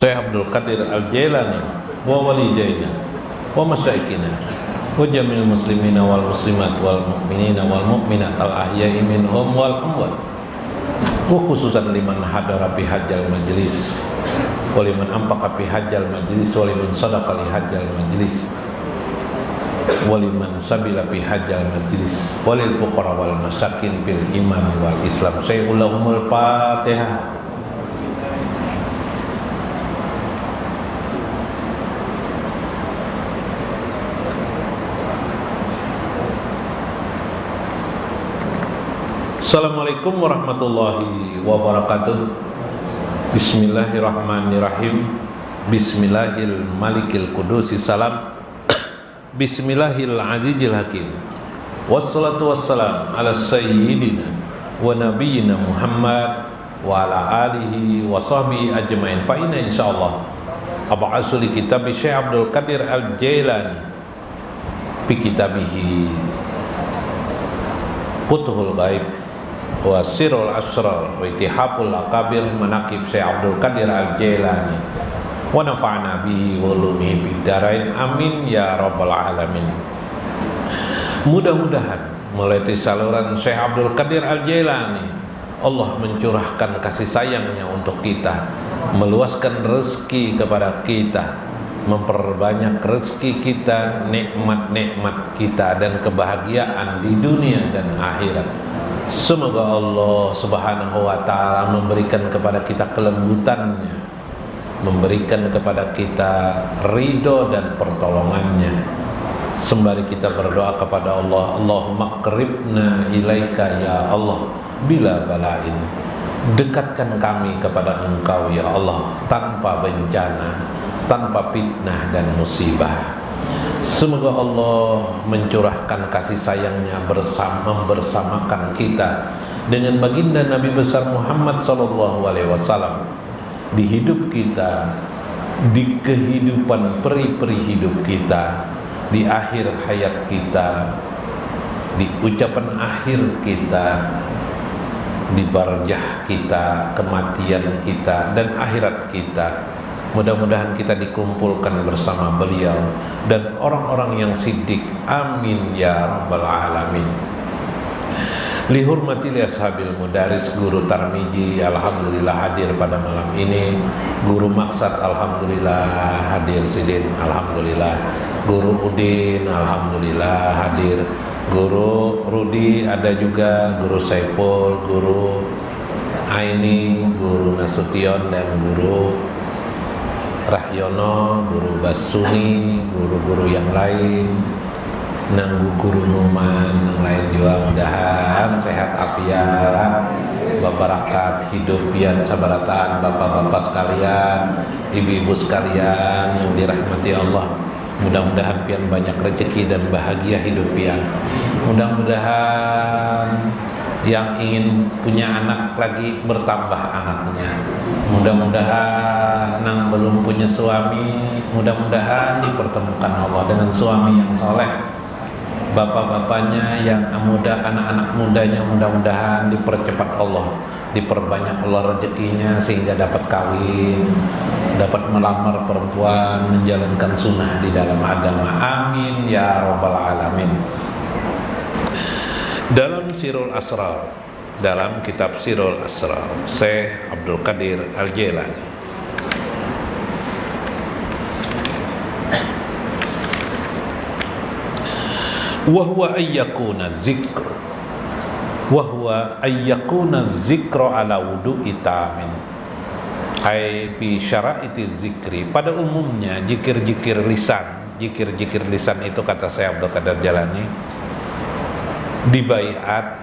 Syekh Abdul Qadir Al-Jailani wa walidayna wa masyaikina wa jamil muslimina wal muslimat wal mu'minina wal mu'minat al-ahya'i minhum wal amwat wa khususan liman hadara fi hajjal majlis wa liman anfaqa fi hajjal majlis wa liman sadaqa li hajjal majlis wa liman sabila fi hajjal majlis wa lil fuqara wal masakin bil iman wal islam. Sayyidul Fatihah. Assalamualaikum warahmatullahi wabarakatuh. Bismillahirrahmanirrahim. Bismillahil malikil kudusi salam. Bismillahil azizil hakim. Wassalatu wassalam ala sayyidina wa nabiyyina Muhammad wa ala alihi wa sahbihi ajmain. Fa inna insyaallah ab'asu li kitab Syekh Abdul Qadir Al-Jailani fi kitabihi Futhul Ghaib wa sirrul asrar wa itihaful akabir manaqib Syekh Abdul Qadir Al-Jailani wa nafa'na bihi wa ulumihi bidarain amin ya rabbal alamin. Mudah-mudahan melalui saluran Syekh Abdul Qadir Al-Jailani Allah mencurahkan kasih sayangnya untuk kita, meluaskan rezeki kepada kita, memperbanyak rezeki kita, nikmat-nikmat kita dan kebahagiaan di dunia dan akhirat. Semoga Allah Subhanahu wa ta'ala memberikan kepada kita kelembutannya, memberikan kepada kita ridho dan pertolongannya. Sembari kita berdoa kepada Allah, Allahumma qaribna ilaika ya Allah bila balain. Dekatkan kami kepada Engkau ya Allah tanpa bencana, tanpa fitnah dan musibah. Semoga Allah mencurahkan kasih sayangnya membersamakan kita dengan baginda Nabi besar Muhammad SAW di hidup kita, di kehidupan peri-peri hidup kita, di akhir hayat kita, di ucapan akhir kita, di barzah kita, kematian kita, dan akhirat kita. Mudah-mudahan kita dikumpulkan bersama beliau dan orang-orang yang siddiq. Amin ya rabbal alamin. Lihurmati li ashabil mudaris, guru Tarmiji alhamdulillah hadir pada malam ini. Guru Maksad alhamdulillah hadir, Sidin alhamdulillah. Guru Udin alhamdulillah hadir. Guru Rudi ada juga, Guru Saiful, Guru Aini, Guru Nasution dan Guru Rahyono, Guru Basuni, guru-guru yang lain, nanggu Guru Numan, yang lain juga mudahan sehat afiat, babarakat hidup pian sabaratan, bapak-bapak sekalian, ibu-ibu sekalian yang dirahmati Allah. Mudah-mudahan pian banyak rezeki dan bahagia hidup pian. Mudah-mudahan yang ingin punya anak lagi bertambah anaknya. Mudah-mudahan yang belum punya suami, mudah-mudahan dipertemukan Allah dengan suami yang soleh. Bapak-bapaknya yang muda, anak-anak mudanya mudah-mudahan dipercepat Allah, diperbanyak Allah rezekinya sehingga dapat kawin, dapat melamar perempuan, menjalankan sunnah di dalam agama. Amin ya rabbal alamin. Dalam Sirrul Asrar, dalam kitab Sirrul Asrar, Syekh Abdul Qadir Al-Jailani wahwa ayyakuna zikr wahwa ayyakuna zikro ala wudu'i tamin ay fi syara'iti zikri. Pada umumnya jikir-jikir lisan, jikir-jikir lisan itu kata Syekh Abdul Qadir Jailani dibaiat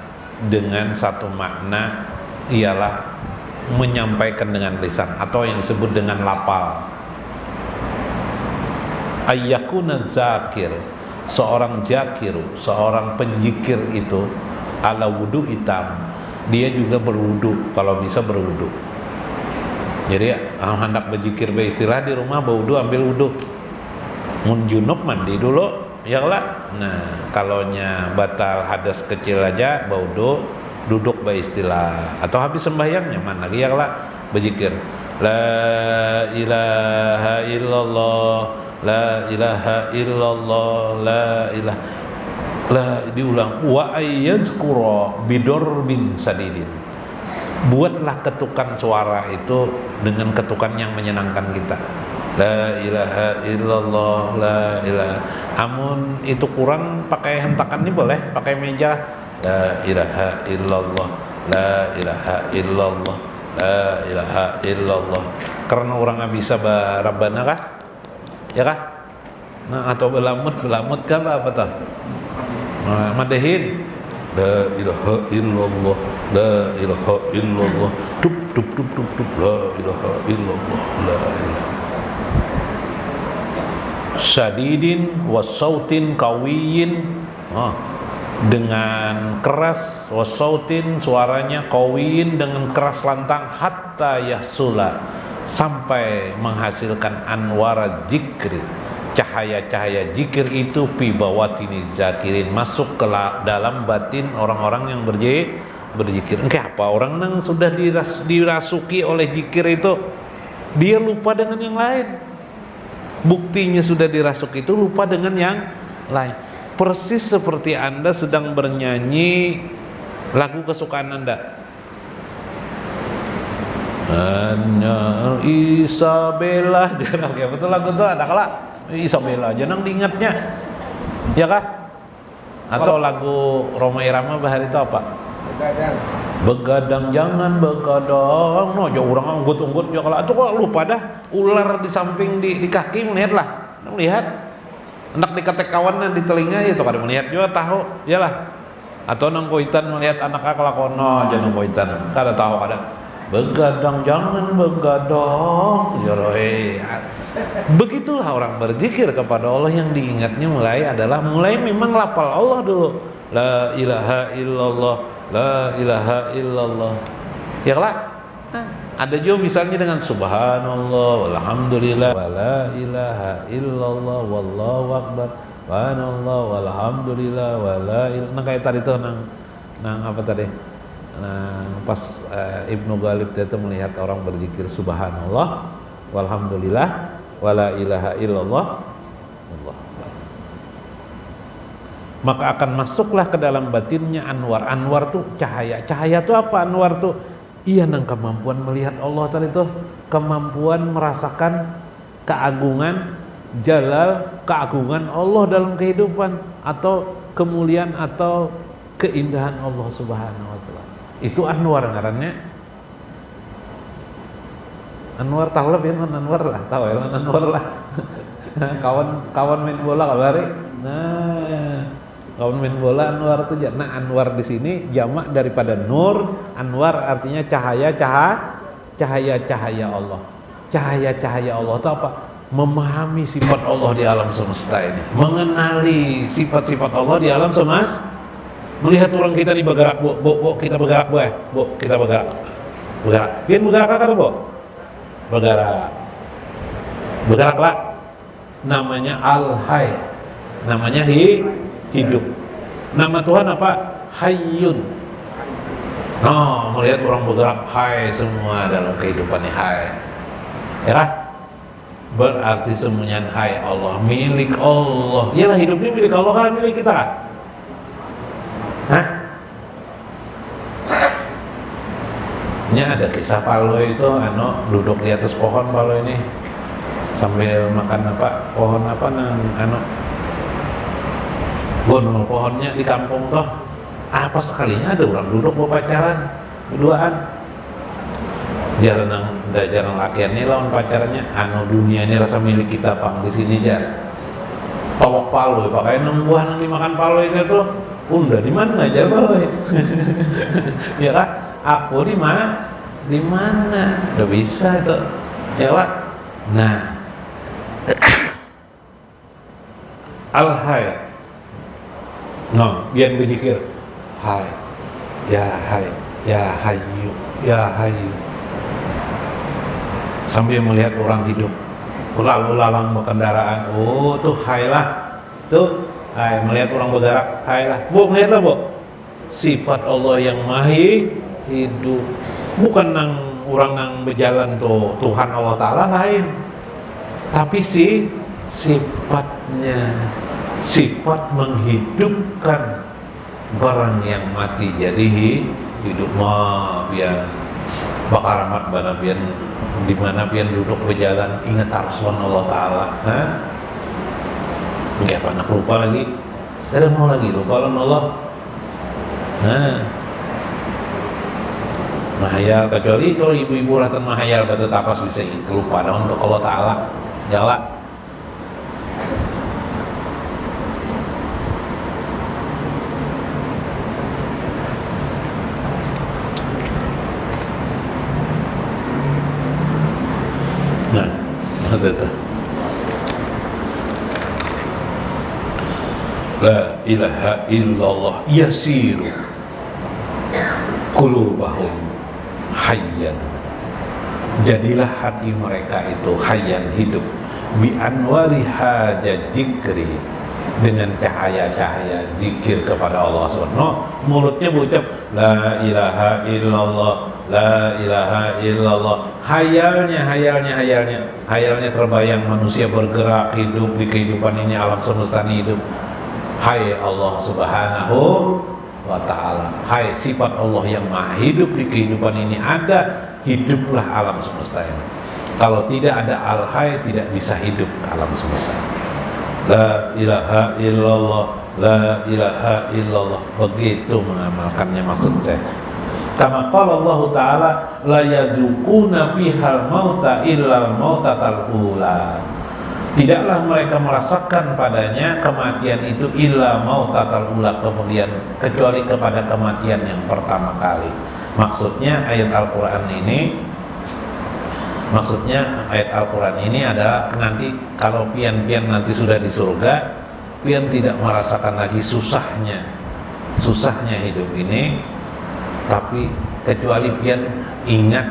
dengan satu makna, ialah menyampaikan dengan lisan atau yang disebut dengan lafal. Ayyakuna zakir, seorang zakir, seorang penjikir itu ala wudu hitam, dia juga berwudu, kalau bisa berwudu. Jadi hendak berzikir beristilah di rumah berwudu, ambil wudu. Mun junub mandi dulu ya lah. Nah, kalaunya batal hadas kecil aja berwudu, duduk beristilah atau habis sembahyangnya mana lagi ya lah berzikir. la ilaha illallah, la ilaha illallah, la ilaha, la diulang, wa ayyazkura bidorbin sadidin. Buatlah ketukan suara itu dengan ketukan yang menyenangkan kita. La ilaha illallah, la ilaha. Amun itu kurang pakai hentakan ini boleh, pakai meja. La ilaha illallah, la ilaha illallah, la ilaha illallah. Karena orang nggak bisa Rabbana kah? Ya kah? Nah, atau belamut kah apa tuh? Nah, madehin. La ilaha illallah, la ilaha illallah, tup tup tup tup tup, la ilaha illallah, la ilaha. Sadidin wasautin kawiyin, dengan keras, wasautin suaranya, kawiyin dengan keras lantang, hatta yahsula sampai menghasilkan anwara zikri, cahaya-cahaya zikir itu fi bawatini zakirin, masuk ke dalam batin orang-orang yang berzikir. Engke apa orang yang sudah dirasuki oleh zikir itu, dia lupa dengan yang lain. Buktinya sudah dirasuki itu lupa dengan yang lain. Persis seperti Anda sedang bernyanyi lagu kesukaan Anda. Hanya Isabella, jangan ya betul lagu itu ada kala Isabella jangan diingatnya, ya kah? Atau lagu Roma Irama bahar itu apa? Begadang jangan begadang, no jauh orang unggut ya kalau itu kok lupa dah ular di samping di kaki melihatlah, melihat hendak diketek kawan di telinga itu kada melihat juga tahu, iyalah. Atau nang koitan melihat anak kelakono aja nang koitan kada tahu kada. Begadang jangan begadang, joroi. Begitulah orang berzikir kepada Allah, yang diingatnya mulai memang lafal Allah dulu. La ilaha illallah, la ilaha illallah. Ya lah. Ada juga misalnya dengan subhanallah, walhamdulillah, wala ilaha illallah, wallahu akbar, subhanallah, walhamdulillah, wala ilaha. Nah kayak tadi tuh nang apa tadi? Nah, pas Ibnu Ghalib itu melihat orang berzikir subhanallah, walhamdulillah, wala ilaha illallah, Allah, maka akan masuklah ke dalam batinnya anwar. Anwar tuh cahaya. Cahaya tuh apa? Anwar tuh iya nang kemampuan melihat Allah tadi tuh, kemampuan merasakan keagungan jalal, keagungan Allah dalam kehidupan, atau kemuliaan atau keindahan Allah Subhanahu wa taala. Itu anwar ngarannya. Anwar tahu lah, biar anwar lah, tahu ya anwar lah. kawan main bola kabari. Nah, kawan main bola anwar itu nah anwar di sini jamak daripada nur. Anwar artinya cahaya Allah. Cahaya Allah itu apa? Memahami sifat Allah di alam semesta ini, mengenali sifat-sifat Allah di alam semesta. Melihat orang kita nih bergerak, bu, kita bergerak, bu, kita bergerak. Biar bergerak kan, bu? Bergeraklah. Namanya Al-Hayy, namanya hidup. Nama Tuhan apa? Hayyun. Melihat orang bergerak, Hayy semua dalam kehidupannya Hayy. Ya, berarti semuanya Hayy Allah, milik Allah. Iyalah hidup ini milik Allah kan, milik kita. Ini ada kisah Palo itu, duduk di atas pohon Palo ini sambil makan apa, pohon apa gonol pohonnya di kampung toh. Apa sekalinya ada orang duduk mau pacaran berduaan. Jarang lakiannya lawan pacarannya. Dunia ini rasa milik kita pang di sini jar. Tawak Palo pakai 6 buah nang dimakan Palo itu tuh. Udah di mana aja Palo? Ya kan? Aku di mana? Udah bisa itu. Ya Pak. Nah. Al-Hayy. Biar berzikir. Hayy. Ya Hayy, ya Hayyu, ya Hayyu. Sambil melihat orang hidup. Lalu lalang berkendaraan. Tuh Hayy lah. Tuh Hayy, melihat orang bergerak. Hayy lah. Bu, melihatlah, Bu. Sifat Allah yang maha hidup. Bukan nang orang nang berjalan tuh Tuhan Allah Ta'ala lain, tapi sifatnya sifat menghidupkan barang yang mati jadi hidup mah pian bakaramat bana pian di mana pian duduk berjalan ingat arsuan Allah Ta'ala. Nggak pernah lupa lagi, tidak mau lagi lupa Allah. Mahayal, kecuali kalau ibu-ibu ratan mahayal betul tapas bisa lupa untuk Allah Ta'ala jala. Nah, itu la ilaha illallah yasiru qulubahum hayyan, jadilah hati mereka itu hayyan hidup, bi anwari hajat dzikri, dengan cahaya-cahaya zikir kepada Allah Subhanahu. Mulutnya berucap la ilaha illallah, la ilaha illallah, hayalnya terbayang manusia bergerak hidup di kehidupan ini, alam semesta ini hidup. Hai Allah Subhanahu wa Ta'ala, hai sifat Allah yang maha hidup di kehidupan ini ada, hiduplah alam semesta ini. Kalau tidak ada al-hay, tidak bisa hidup alam semesta. La ilaha illallah, la ilaha illallah, begitu mengamalkannya maksud saya. Kama qala Allah Ta'ala la yadukuna bihal mauta illal mautatal ula, tidaklah mereka merasakan padanya kematian itu illa mautatal ula, kemudian kecuali kepada kematian yang pertama kali. Maksudnya ayat Al-Quran ini adalah nanti kalau pian-pian nanti sudah di surga, pian tidak merasakan lagi susahnya hidup ini, tapi kecuali pian ingat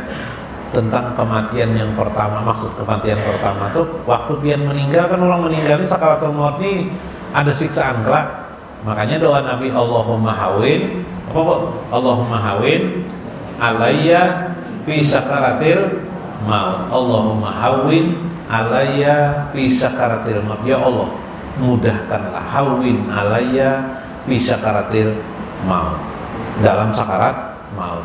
tentang kematian yang pertama. Maksud kematian pertama tuh waktu pian meninggal, kan orang meninggal ini sakaratul maut ini ada siksaan kelak. Makanya doa Nabi, Allahumma hawin Allahumma hawin alayya fi sakaratil maut, Allahumma hawin alayya fi sakaratil maut, ya Allah mudahkanlah, hawin alayya fi sakaratil maut, dalam sakarat maut.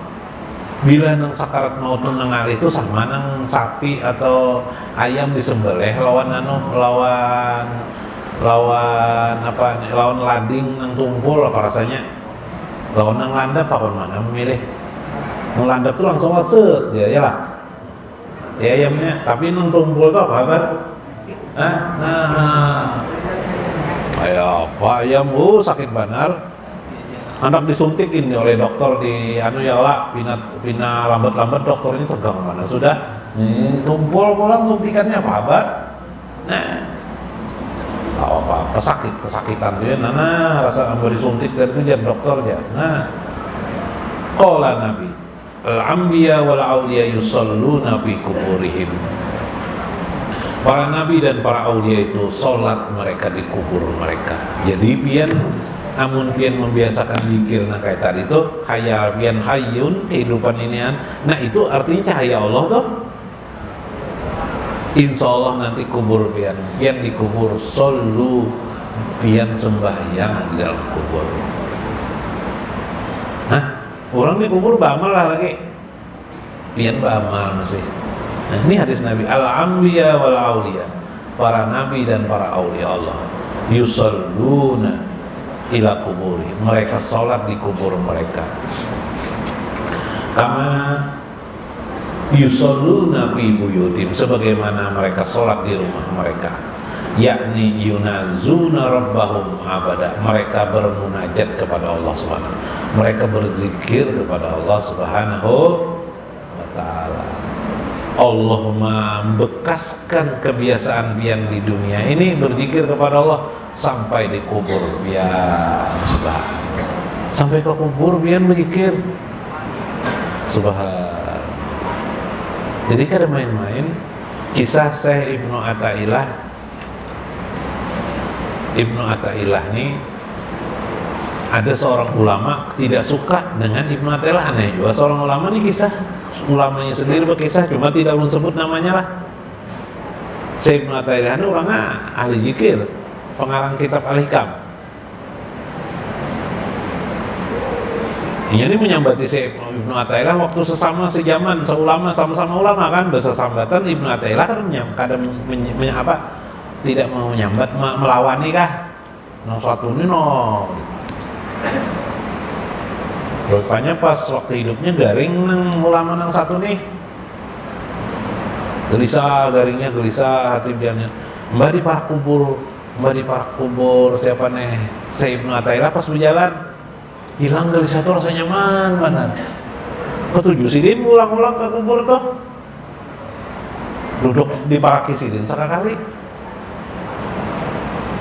Bila nang sakarat maut nengal itu sama nang sapi atau ayam disembelih lawan lading nang tumpul, apa rasanya? Lawan nang landap apa mana memilih? Nang landap tuh langsung set dia ya lah. Ya ayamnya, tapi nang tumpul tuh apa kan? Kayak apa ayam sakit benar. Anak disuntikin oleh dokter di pina lambat-lambat, dokternya tegang mana sudah tumpul pulang suntikannya apa. Nah, apa kesakitan dia, rasa ambil disuntik dari itu jangan dokter ya. Nah, qala Nabi al-anbiya wal auliya yusalluna fi kuburihim, para nabi dan para aulia itu sholat mereka di kubur mereka. Jadi pian amun pian membiasakan zikir kayak tadi itu hayal pian hayyun kehidupan inian, nah itu artinya cahaya Allah tuh. Insya Allah nanti kubur pian dikubur solu, pian sembahyang di dalam kubur. Orang dikubur beramal lah lagi, pian beramal masih. Nah ini hadis Nabi, al-anbiya wal auliya, para nabi dan para aulia Allah yusalluna ila kuburi, mereka sholat di kubur mereka. Kama yusalluna fi buyutim, sebagaimana mereka sholat di rumah mereka. Yakni yunazuna rabbahum abada, mereka bermunajat kepada Allah Subhanahu, mereka berzikir kepada Allah Subhanahu wa Ta'ala. Allah membekaskan kebiasaan pian di dunia ini berzikir kepada Allah sampai di kubur pian, subhanallah. Sampai ke kubur pian berzikir, subhanallah. Jadi kada main-main. Kisah Syekh Ibnu Athaillah ini, ada seorang ulama tidak suka dengan Ibnu Athaillah, aneh juga seorang ulama ini kisah ulamanya sendiri berkisah, cuma tidak menyebut namanya lah. Syekh Ibnu Athaillah itu orangnya ahli zikir, pengarang kitab Al-Hikam. Ini menyambati Syekh Ibnu Athaillah waktu sesama sejaman, seulama, sama-sama ulama kan, bersambatan. Ibnu Athaillah kan kadang tidak mau menyambat, melawan nih kah? Satu ini rupanya pas waktu hidupnya garing nang ulama nang satu nih, garingnya gelisah hati biarnya. Mbak di parak kubur siapa nih? Syekh Ibnu Athaillah pas berjalan hilang gelisah tuh, rasanya nyaman mana? Ketujuh sidin ulang-ulang ke kubur tuh, duduk di parak sidin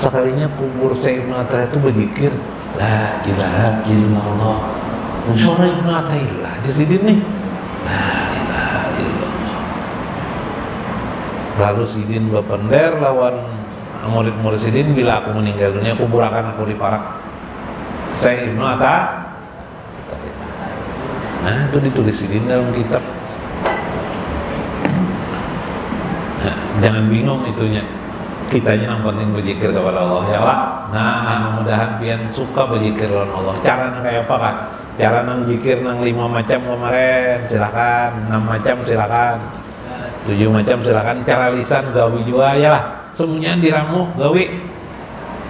sekalinya kubur Syekh Ibnu Athaillah itu berzikir la ilaha illallah. Suara Ibnu Athaillah di sini nih, la ilaha illallah. Lalu sidin berpender lawan murid-murid sidin, bila aku meninggal dunia kubur akan aku di parak Syekh Ibnu Athaillah. Nah itu ditulis sidin dalam kitab. Nah, jangan bingung itunya, kitanya yang penting berzikir kepada Allah ya Pak. Nah mudah-mudahan pian suka berzikir kepada Allah. Caranya kayak apa Kak? Cara nang zikir nang 5 macam kemarin silakan, 6 macam silakan, 7 macam silakan. Cara lisan gawi juga ya lah, semuanya diramu gawi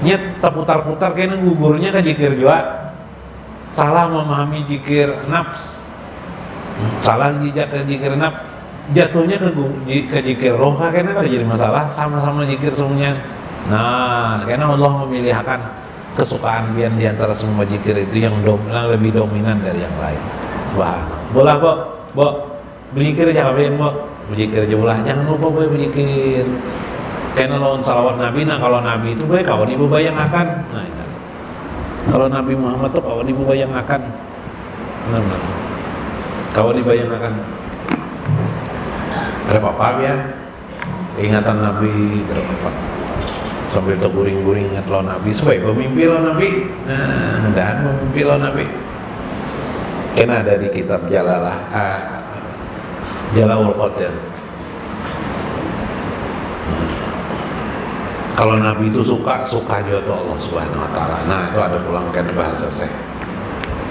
nyet putar-putar kayak gugurnya ke zikir juga. Salah memahami zikir nafs, salah jejak ke zikir nafs, jatuhnya ke zikir roh kayaknya kan jadi masalah. Sama-sama zikir semuanya. Nah karena Allah memilihkan kesukaan pian di antara semua zikir itu yang lebih dominan dari yang lain. Subhanallah. Bolah bo berzikir jangan pian berzikir aja bolah, jangan lupa berzikir. Karena lawan salawat Nabi, nah kalau Nabi itu baik kawan ibu bayang akan. Nah itu. Kalau Nabi Muhammad tuh kawan ibu bayang akan. Nah. Kawan dibayang akan. Ada apa-apa ya? Ingatan Nabi berapa? Sambil terguring-guring ingat lawan Nabi, supaya pemimpi lawan Nabi. Nah, mudahan pemimpi lawan Nabi. Kena ada di kitab Jalalaul Qadar. Kalau Nabi itu suka juga tuh Allah Subhanahu Wa Taala. Nah itu ada pulang kan bahasa saya.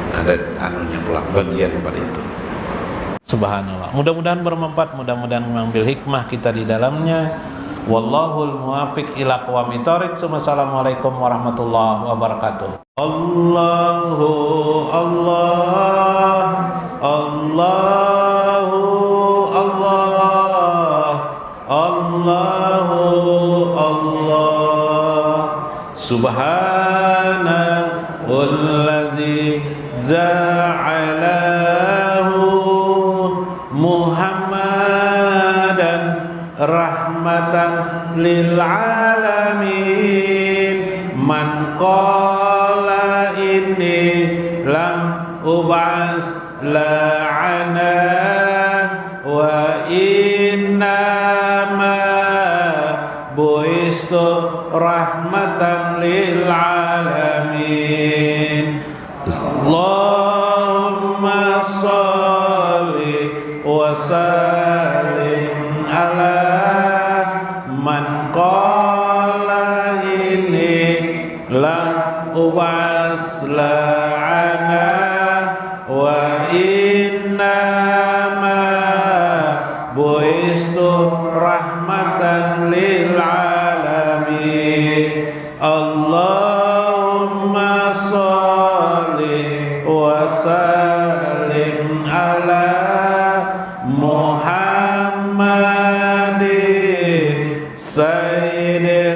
Ada anunya pulang bagian pada itu. Subhanallah. Mudah-mudahan bermanfaat, mudah-mudahan mengambil hikmah kita di dalamnya. Wallahul muwaffiq ila aqwamit thoriq. Assalamualaikum warahmatullahi wabarakatuh. Allahu Allah, Allahu Allah, Allahu Allah. Subhanalladzi ja'alahu Muhammadan rahmatan lil alamin. Man qala inni lam ub'as la'ana wa inna ma buistu rahmatan lil alamin. Allahumma sholli wa sallim ala man qala inni lam ub'as la'ana wa inna ma buistu rahmatan lil alamin. Allahumma sholli wa sallim ala Muhammad